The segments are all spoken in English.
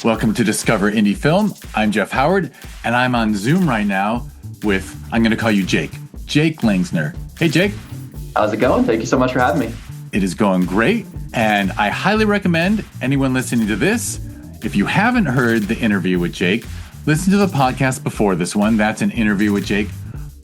Welcome to Discover Indie Film. I'm Jeff Howard, and I'm on Zoom right now with, I'm going to call you Jake Langsner. Hey, Jake. How's it going? Thank you so much for having me. It is going great, and I highly recommend anyone listening to this, if you haven't heard the interview with Jake, listen to the podcast before this one. That's an interview with Jake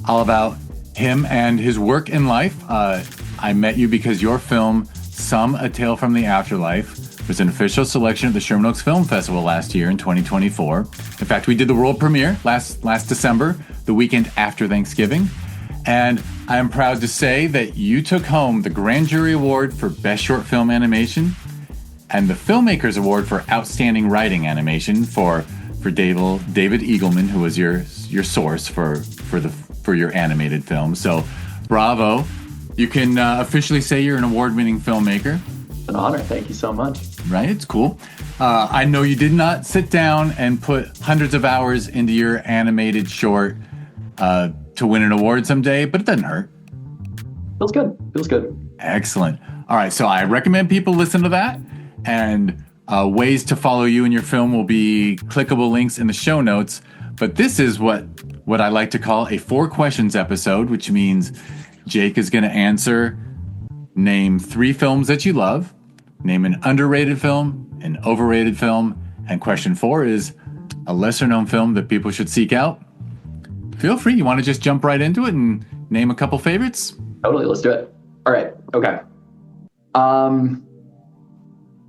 all about him and his work in life. I met you because your film, A Tale From the Afterlife, was an official selection at the Sherman Oaks Film Festival last year in 2024. In fact, we did the world premiere last December, the weekend after Thanksgiving. And I am proud to say that you took home the Grand Jury Award for Best Short Film Animation and the Filmmakers Award for Outstanding Writing Animation for David Eagleman, who was your source for your animated film. So, bravo. You can officially say you're an award-winning filmmaker. An honor. Thank you so much. Right? It's cool. I know you did not sit down and put hundreds of hours into your animated short to win an award someday, but it doesn't hurt. Feels good. Excellent. All right. So I recommend people listen to that. And ways to follow you and your film will be clickable links in the show notes. But this is what I like to call a 4 questions episode, which means Jake is going to answer, name 3 films that you love, name an underrated film, an overrated film, and question 4 is a lesser known film that people should seek out. Feel free. You want to just jump right into it and name a couple favorites? Totally. Let's do it. All right. Okay.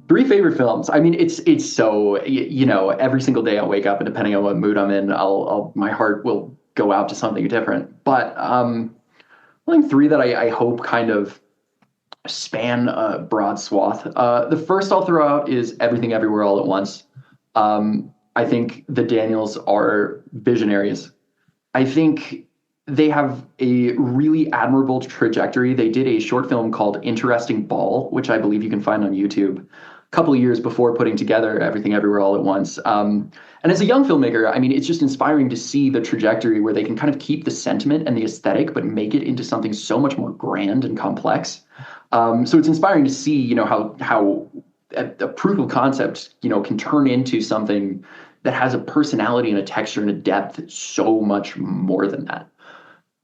3 favorite films. I mean, it's so, every single day I'll wake up and depending on what mood I'm in, my heart will go out to something different. But I think 3 that I hope kind of span a broad swath. The first I'll throw out is Everything Everywhere All at Once. I think the Daniels are visionaries. I think they have a really admirable trajectory. They did a short film called Interesting Ball, which I believe you can find on YouTube, a couple of years before putting together Everything Everywhere All at Once. And as a young filmmaker, I mean, it's just inspiring to see the trajectory where they can kind of keep the sentiment and the aesthetic, but make it into something so much more grand and complex. So it's inspiring to see, how a proof of concept, can turn into something that has a personality and a texture and a depth so much more than that.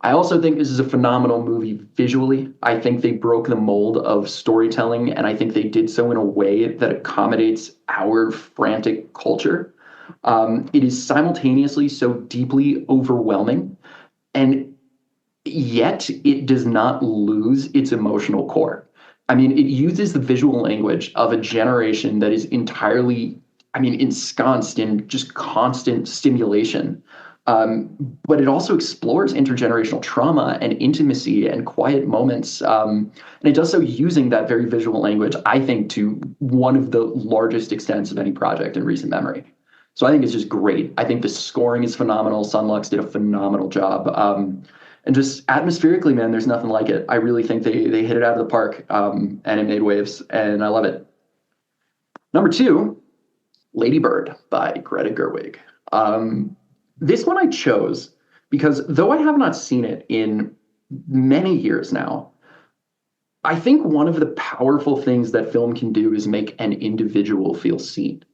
I also think this is a phenomenal movie visually. I think they broke the mold of storytelling, and I think they did so in a way that accommodates our frantic culture. It is simultaneously so deeply overwhelming, and yet it does not lose its emotional core. I mean, it uses the visual language of a generation that is entirely, ensconced in just constant stimulation. But it also explores intergenerational trauma and intimacy and quiet moments. And it does so using that very visual language, I think, to one of the largest extents of any project in recent memory. So I think it's just great. I think the scoring is phenomenal. Sunlux did a phenomenal job. And just atmospherically, man, there's nothing like it. I really think they hit it out of the park, and it made waves, and I love it. Number 2, Lady Bird by Greta Gerwig. This one I chose because though I have not seen it in many years now, I think one of the powerful things that film can do is make an individual feel seen.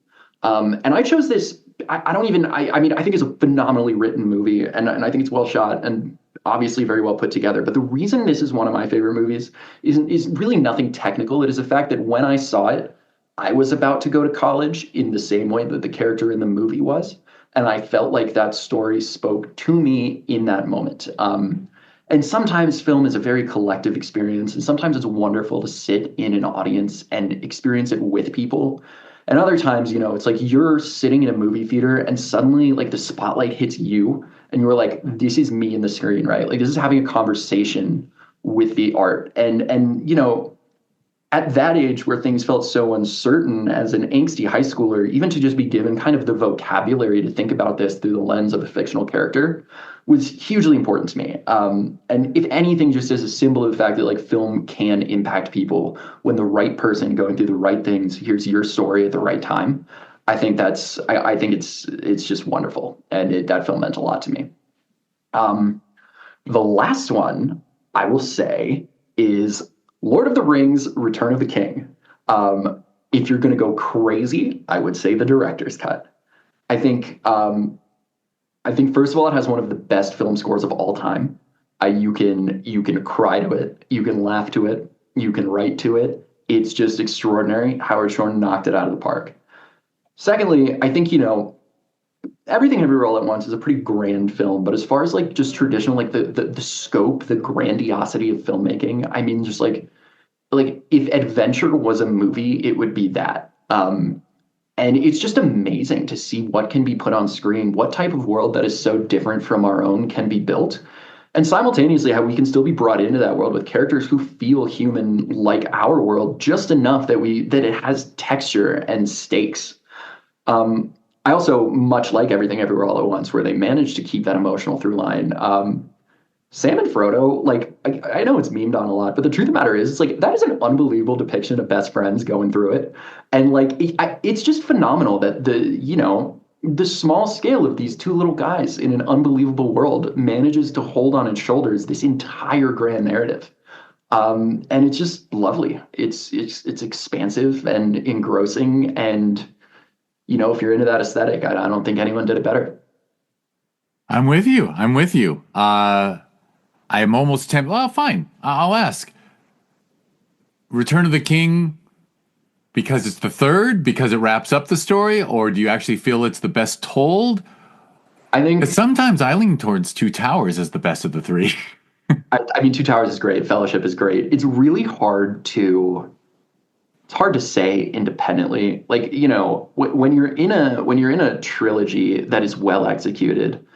And I chose this. I think it's a phenomenally written movie, and I think it's well shot and obviously very well put together. But the reason this is one of my favorite movies is really nothing technical. It is the fact that when I saw it, I was about to go to college in the same way that the character in the movie was. And I felt like that story spoke to me in that moment. And sometimes film is a very collective experience, and sometimes it's wonderful to sit in an audience and experience it with people. And other times, it's like you're sitting in a movie theater and suddenly like the spotlight hits you and you're like, this is me in the screen, right? Like this is having a conversation with the art. And at that age where things felt so uncertain as an angsty high schooler, even to just be given kind of the vocabulary to think about this through the lens of a fictional character was hugely important to me. And if anything, just as a symbol of the fact that like film can impact people when the right person going through the right things hears your story at the right time. I think it's just wonderful. And that film meant a lot to me. The last one I will say is Lord of the Rings, Return of the King. If you're going to go crazy, I would say the director's cut. I think first of all, it has one of the best film scores of all time. You can cry to it, you can laugh to it, you can write to it. It's just extraordinary. Howard Shore knocked it out of the park. Secondly, I think Everything Everywhere All at Once is a pretty grand film, but as far as like just traditional, like the scope, the grandiosity of filmmaking, I mean, just like if adventure was a movie, it would be that. And it's just amazing to see what can be put on screen, what type of world that is so different from our own can be built, and simultaneously how we can still be brought into that world with characters who feel human like our world, just enough that it has texture and stakes. I also much like Everything Everywhere All at Once, where they managed to keep that emotional through line. Sam and Frodo, like I know it's memed on a lot, but the truth of the matter is, it's like that is an unbelievable depiction of best friends going through it, and like it's just phenomenal that the small scale of these two little guys in an unbelievable world manages to hold on its shoulders this entire grand narrative, and it's just lovely. It's expansive and engrossing, and if you're into that aesthetic, I don't think anyone did it better. I'm with you. I'm with you. I'm almost tempted. Well, fine. I'll ask. Return of the King, because it's the third, because it wraps up the story, or do you actually feel it's the best told? I think sometimes I lean towards Two Towers as the best of the three. I mean, Two Towers is great. Fellowship is great. It's really hard to say independently. Like, when you're in a trilogy that is well executed,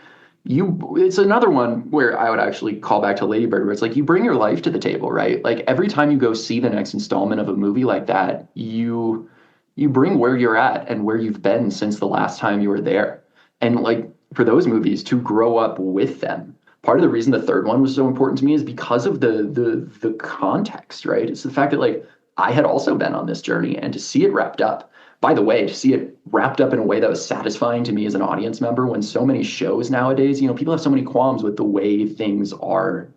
it's another one where I would actually call back to Lady Bird, where it's like you bring your life to the table, right? Like every time you go see the next installment of a movie like that, you bring where you're at and where you've been since the last time you were there. And like for those movies to grow up with them. Part of the reason the third one was so important to me is because of the context, right? It's the fact that like I had also been on this journey, and to see it wrapped up. By the way, to see it wrapped up in a way that was satisfying to me as an audience member, when so many shows nowadays, people have so many qualms with the way things are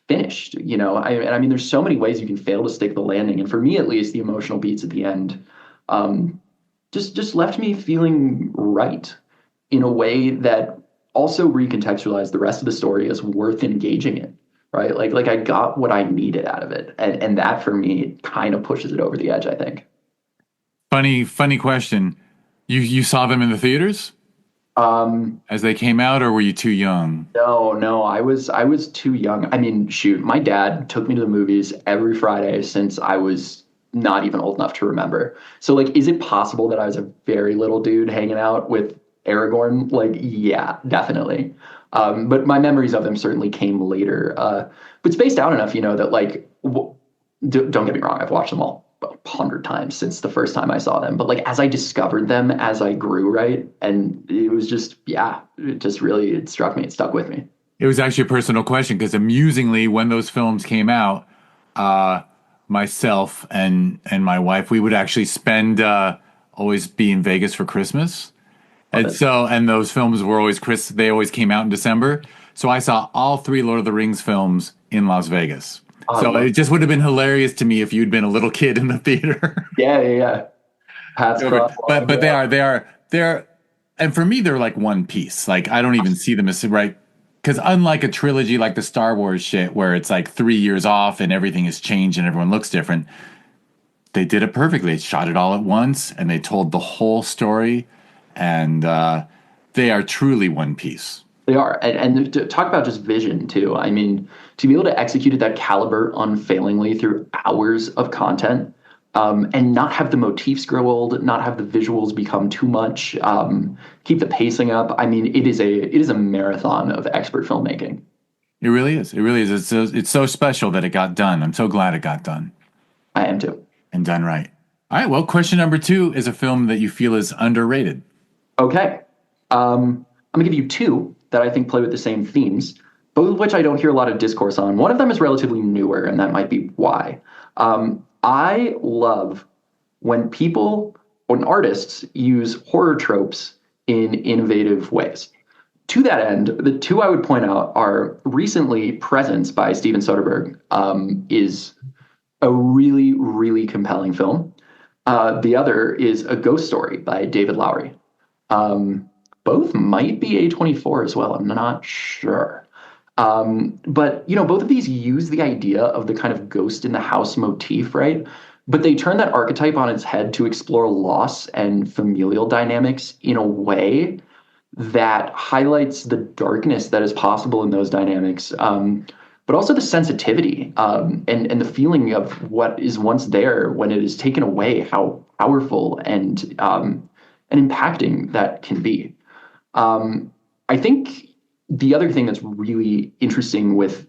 finished. I mean, there's so many ways you can fail to stick the landing, and for me at least, the emotional beats at the end just left me feeling right in a way that also recontextualized the rest of the story as worth engaging in. Right, like I got what I needed out of it, and that for me kind of pushes it over the edge, I think. Funny question. You saw them in the theaters? As they came out, or were you too young? No, I was too young. I mean, shoot, my dad took me to the movies every Friday since I was not even old enough to remember. So like, is it possible that I was a very little dude hanging out with Aragorn? Like, yeah, definitely. But my memories of them certainly came later. But spaced out enough, that like, don't get me wrong, I've watched them all 100 times since the first time I saw them. But like, as I discovered them, as I grew, right, and it was just, it struck me, it stuck with me. It was actually a personal question because amusingly, when those films came out, myself and my wife, we would actually spend always be in Vegas for Christmas. And those films were always they always came out in December. So I saw all three Lord of the Rings films in Las Vegas. So it just would have been hilarious to me if you'd been a little kid in the theater. Yeah. But they are, and for me, they're like one piece. Like I don't even see them as right. Because unlike a trilogy like the Star Wars shit, where it's like 3 years off and everything has changed and everyone looks different, they did it perfectly. They shot it all at once and they told the whole story. And they are truly one piece. They are. And to talk about just vision, too. I mean, to be able to execute at that caliber unfailingly through hours of content, and not have the motifs grow old, not have the visuals become too much, keep the pacing up. I mean, it is a marathon of expert filmmaking. It really is. It really is. It's so special that it got done. I'm so glad it got done. I am, too. And done right. All right. Well, question number 2 is a film that you feel is underrated. Okay. I'm going to give you 2 that I think play with the same themes, both of which I don't hear a lot of discourse on. One of them is relatively newer, and that might be why. I love when artists use horror tropes in innovative ways. To that end, the 2 I would point out are recently Presence by Steven Soderbergh, is a really, really compelling film. The other is A Ghost Story by David Lowery. Both might be A24 as well. I'm not sure. But both of these use the idea of the kind of ghost in the house motif, right? But they turn that archetype on its head to explore loss and familial dynamics in a way that highlights the darkness that is possible in those dynamics, but also the sensitivity, and the feeling of what is once there when it is taken away, how powerful and impacting that can be. I think the other thing that's really interesting with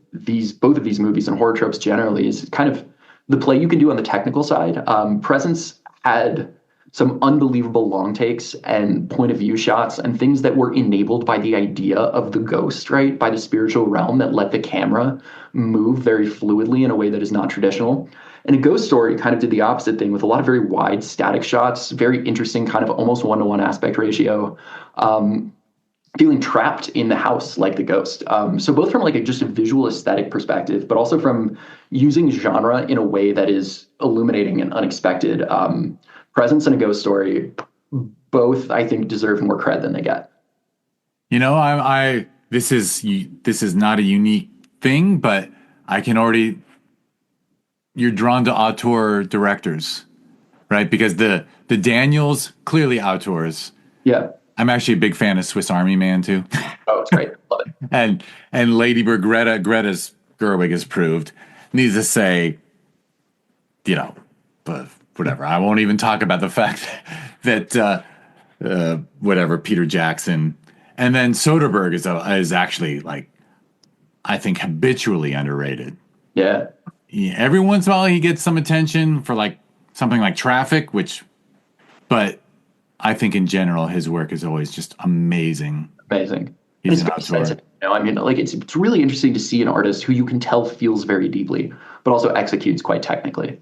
both of these movies and horror tropes generally is kind of the play you can do on the technical side. Presence had some unbelievable long takes and point of view shots and things that were enabled by the idea of the ghost, right? By the spiritual realm that let the camera move very fluidly in a way that is not traditional. And A Ghost Story kind of did the opposite thing with a lot of very wide static shots, very interesting kind of almost one-to-one aspect ratio, feeling trapped in the house like the ghost. So both from like just a visual aesthetic perspective, but also from using genre in a way that is illuminating and unexpected. Presence and A Ghost Story, both I think deserve more cred than they get. This is not a unique thing, but I can already. You're drawn to auteur directors, right? Because the Daniels clearly auteurs. Yeah. I'm actually a big fan of Swiss Army Man too. Oh, it's great. Love it. and Lady Bird, Greta's Gerwig has proved. Needs to say, but whatever. I won't even talk about the fact that whatever Peter Jackson, and then Soderbergh is actually like, I think habitually underrated. Yeah. Every once in a while he gets some attention for like something like Traffic, but I think in general his work is always just amazing. Amazing. He's an auteur. I mean, like it's really interesting to see an artist who you can tell feels very deeply, but also executes quite technically.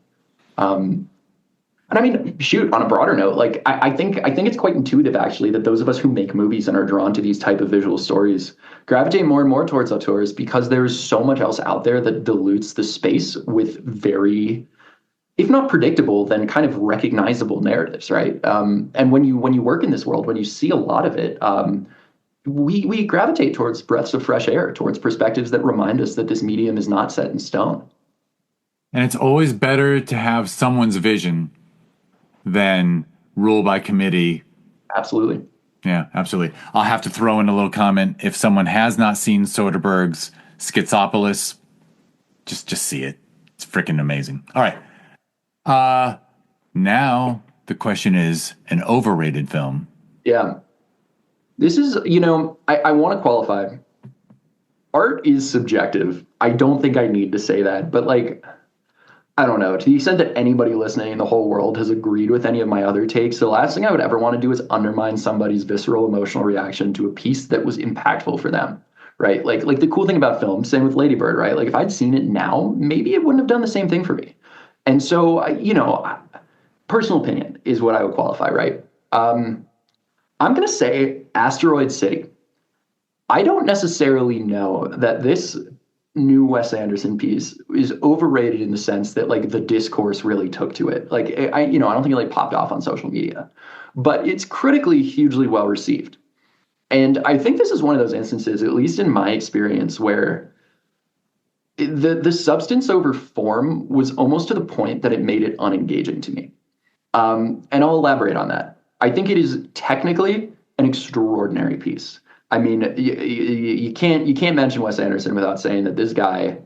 And I mean, shoot, on a broader note, like I think it's quite intuitive actually that those of us who make movies and are drawn to these type of visual stories gravitate more and more towards auteurs because there's so much else out there that dilutes the space with very, if not predictable, then kind of recognizable narratives, right? And when you work in this world, when you see a lot of it, we gravitate towards breaths of fresh air, towards perspectives that remind us that this medium is not set in stone. And it's always better to have someone's vision than rule by committee. Absolutely. Yeah, absolutely. I'll have to throw in a little comment. If someone has not seen Soderbergh's Schizopolis, just see it. It's freaking amazing. All right. Now the question is an overrated film. Yeah. This is, I want to qualify. Art is subjective. I don't think I need to say that, but like, I don't know. To the extent that anybody listening in the whole world has agreed with any of my other takes, the last thing I would ever want to do is undermine somebody's visceral emotional reaction to a piece that was impactful for them, right? Like the cool thing about film, same with Lady Bird, right? Like if I'd seen it now, maybe it wouldn't have done the same thing for me. And so, personal opinion is what I would qualify, right? I'm going to say Asteroid City. I don't necessarily know that this new Wes Anderson piece is overrated in the sense that like the discourse really took to it. Like I don't think it like popped off on social media, but it's critically hugely well received. And I think this is one of those instances, at least in my experience, where the substance over form was almost to the point that it made it unengaging to me. And I'll elaborate on that. I think it is technically an extraordinary piece. I mean, you can't mention Wes Anderson without saying that this guy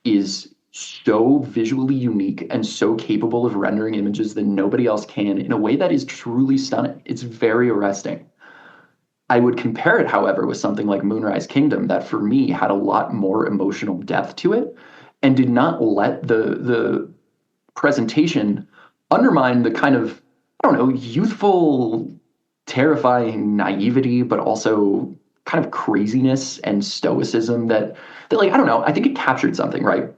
is so visually unique and so capable of rendering images that nobody else can in a way that is truly stunning. It's very arresting. I would compare it, however, with something like Moonrise Kingdom that for me had a lot more emotional depth to it and did not let the presentation undermine the kind of, I don't know, youthful, terrifying naivety, but also kind of craziness and stoicism that like, I don't know, I think it captured something, right?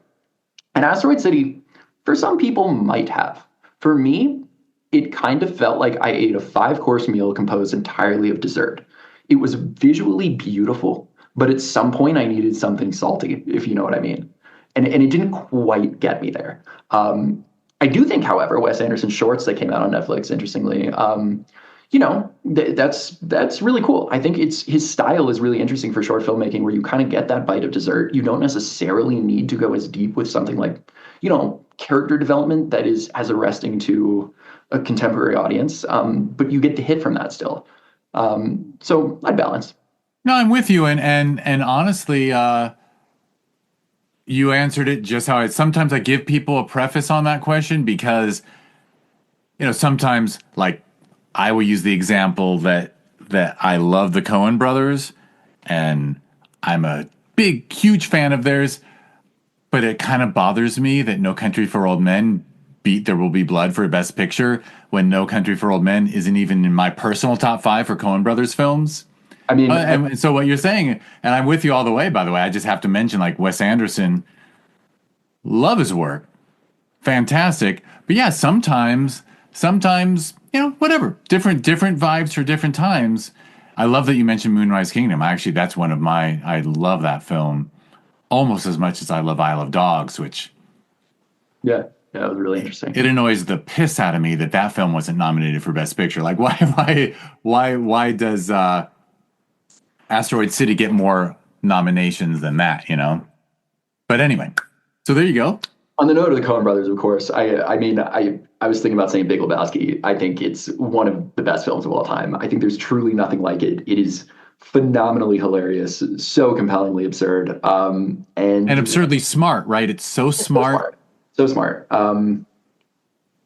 And Asteroid City, for some people, might have. For me, it kind of felt like I ate a 5-course meal composed entirely of dessert. It was visually beautiful, but at some point I needed something salty, if you know what I mean. And it didn't quite get me there. I do think, however, Wes Anderson's shorts that came out on Netflix, interestingly, that's really cool. I think his style is really interesting for short filmmaking, where you kind of get that bite of dessert. You don't necessarily need to go as deep with something like, character development that is as arresting to a contemporary audience, but you get to hit from that still. So I'd balance. No, I'm with you, and honestly, you answered it just how sometimes I give people a preface on that question because, sometimes like I will use the example that I love the Coen brothers and I'm a big, huge fan of theirs, but it kind of bothers me that No Country for Old Men beat There Will Be Blood for Best Picture when No Country for Old Men isn't even in my personal top 5 for Coen brothers films. I mean, and so what you're saying, and I'm with you all the way, by the way, I just have to mention, like, Wes Anderson, love his work. Fantastic. But yeah, sometimes, whatever. Different vibes for different times. I love that you mentioned Moonrise Kingdom. Actually, that's I love that film almost as much as I love Isle of Dogs, which... Yeah, it was really interesting. It annoys the piss out of me that film wasn't nominated for Best Picture. Like, why does... Asteroid City get more nominations than that, But anyway, so there you go. On the note of the Coen brothers, of course, I was thinking about saying Big Lebowski. I think it's one of the best films of all time. I think there's truly nothing like it. It is phenomenally hilarious, so compellingly absurd, and absurdly smart, right? It's so smart. So smart.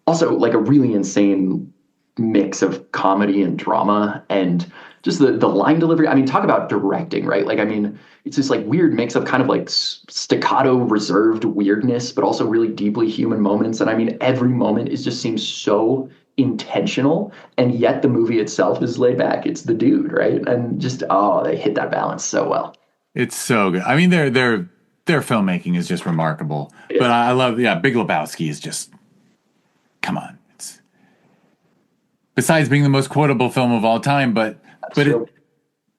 Also, like a really insane mix of comedy and drama and just the line delivery. I mean, talk about directing, right? Like, I mean, it's this like weird mix of kind of like staccato reserved weirdness, but also really deeply human moments. And I mean, every moment just seems so intentional, and yet the movie itself is laid back. It's the dude, right? And just, they hit that balance so well. It's so good. I mean, their filmmaking is just remarkable. Yeah. But I love, Big Lebowski is just, come on. It's besides being the most quotable film of all time, but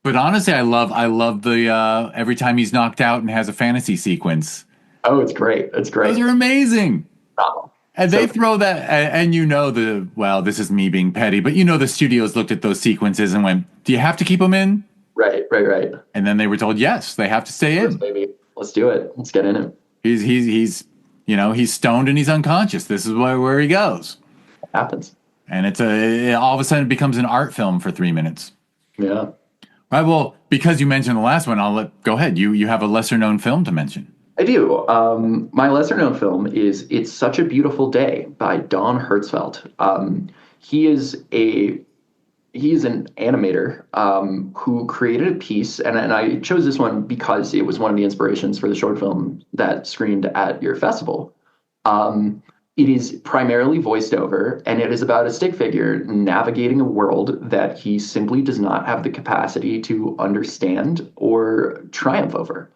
honestly, I love the every time he's knocked out and has a fantasy sequence. Oh, it's great. It's great. Those are amazing. Oh, and they throw that, and this is me being petty, but the studios looked at those sequences and went, do you have to keep them in? Right. And then they were told, yes, they have to stay in. Baby. Let's do it. Let's get in it. He's stoned and he's unconscious. This is where he goes. It happens. And all of a sudden it becomes an art film for 3 minutes. Yeah. All right. Well, because you mentioned the last one, go ahead. You have a lesser known film to mention. I do. My lesser known film is It's Such a Beautiful Day by Don Hertzfeldt. He is an animator who created a piece, and I chose this one because it was one of the inspirations for the short film that screened at your festival. It is primarily voiced over, and it is about a stick figure navigating a world that he simply does not have the capacity to understand or triumph over.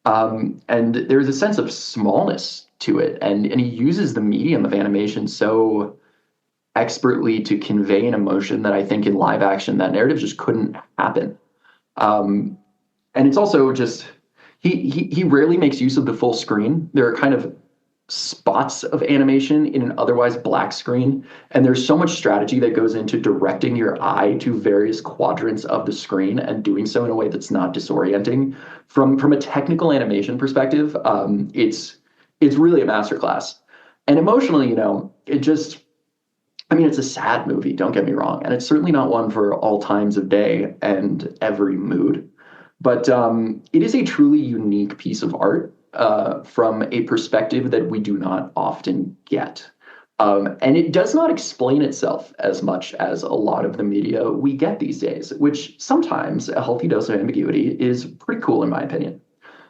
And there's a sense of smallness to it, and he uses the medium of animation so expertly to convey an emotion that I think in live action, that narrative just couldn't happen. And it's also just, he rarely makes use of the full screen. There are kind of spots of animation in an otherwise black screen, and there's so much strategy that goes into directing your eye to various quadrants of the screen and doing so in a way that's not disorienting. From a technical animation perspective, it's really a masterclass. And emotionally, it's a sad movie, don't get me wrong, and it's certainly not one for all times of day and every mood, but it is a truly unique piece of art from a perspective that we do not often get. And it does not explain itself as much as a lot of the media we get these days, which sometimes a healthy dose of ambiguity is pretty cool, in my opinion.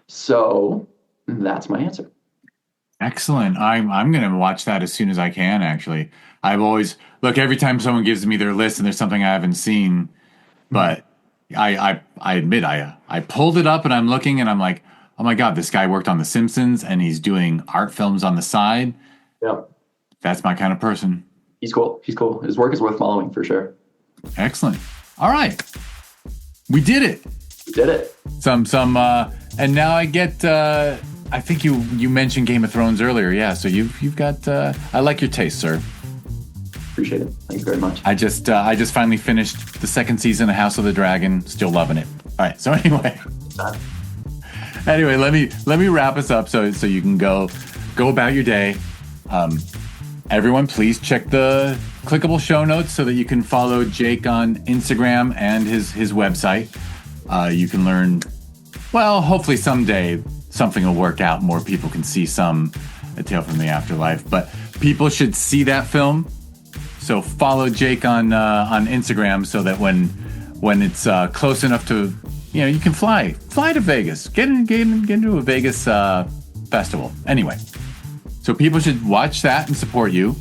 So that's my answer. Excellent. I'm going to watch that as soon as I can, actually. I've always, every time someone gives me their list and there's something I haven't seen, but I admit, I pulled it up and I'm looking and I'm like, oh my God, this guy worked on The Simpsons and he's doing art films on the side. Yeah. That's my kind of person. He's cool. His work is worth following for sure. Excellent. All right. We did it. We did it. And now I get I think you mentioned Game of Thrones earlier. Yeah, so you've got. I like your taste, sir. Appreciate it. Thank you very much. I just finally finished the second season of House of the Dragon. Still loving it. All right. So anyway, let me wrap us up so you can go about your day. Everyone, please check the clickable show notes so that you can follow Jake on Instagram and his website. You can learn. Well, hopefully someday something will work out. More people can see A Tale from the Afterlife. But people should see that film. So follow Jake on Instagram so that when it's close enough to, you can fly to Vegas. Get into a Vegas festival. Anyway, so people should watch that and support you.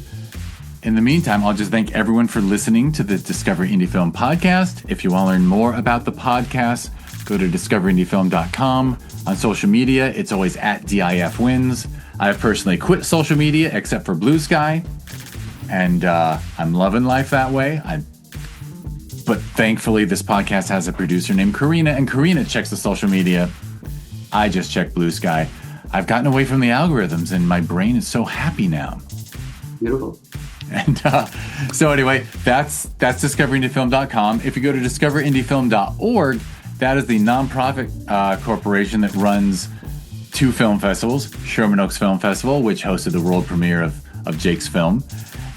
In the meantime, I'll just thank everyone for listening to the Discover Indie Film podcast. If you want to learn more about the podcast, go to discoverindiefilm.com. On social media, it's always at DIFwins. I have personally quit social media except for Blue Sky, and I'm loving life that way. But thankfully, this podcast has a producer named Karina, and Karina checks the social media. I just check Blue Sky. I've gotten away from the algorithms, and my brain is so happy now. Beautiful. And so anyway, that's discoverindiefilm.com. If you go to discoverindiefilm.org, that is the nonprofit corporation that runs 2 film festivals, Sherman Oaks Film Festival, which hosted the world premiere of Jake's film,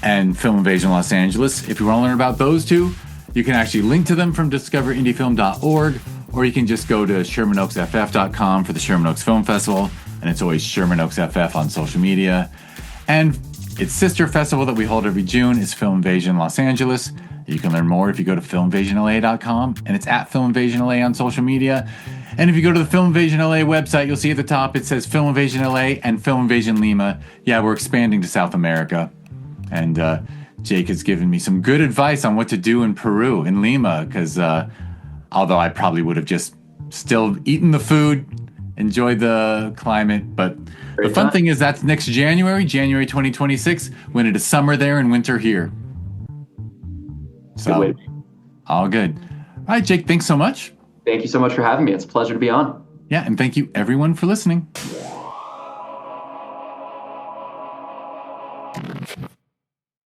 and Film Invasion Los Angeles. If you want to learn about those 2, you can actually link to them from discoverindiefilm.org, or you can just go to shermanoaksff.com for the Sherman Oaks Film Festival, and it's always Sherman Oaks FF on social media. And its sister festival that we hold every June is Film Invasion Los Angeles. You can learn more if you go to filminvasionla.com, and it's at Film Invasion LA on social media. And if you go to the Film Invasion LA website, you'll see at the top it says Film Invasion LA and Film Invasion Lima. Yeah, we're expanding to South America. And Jake has given me some good advice on what to do in Peru, in Lima, because although I probably would have just still eaten the food, enjoyed the climate, but the fun thing is that's next January 2026, when it is summer there and winter here. So, all good. All right, Jake, thanks so much. Thank you so much for having me. It's a pleasure to be on. Yeah, and thank you everyone for listening.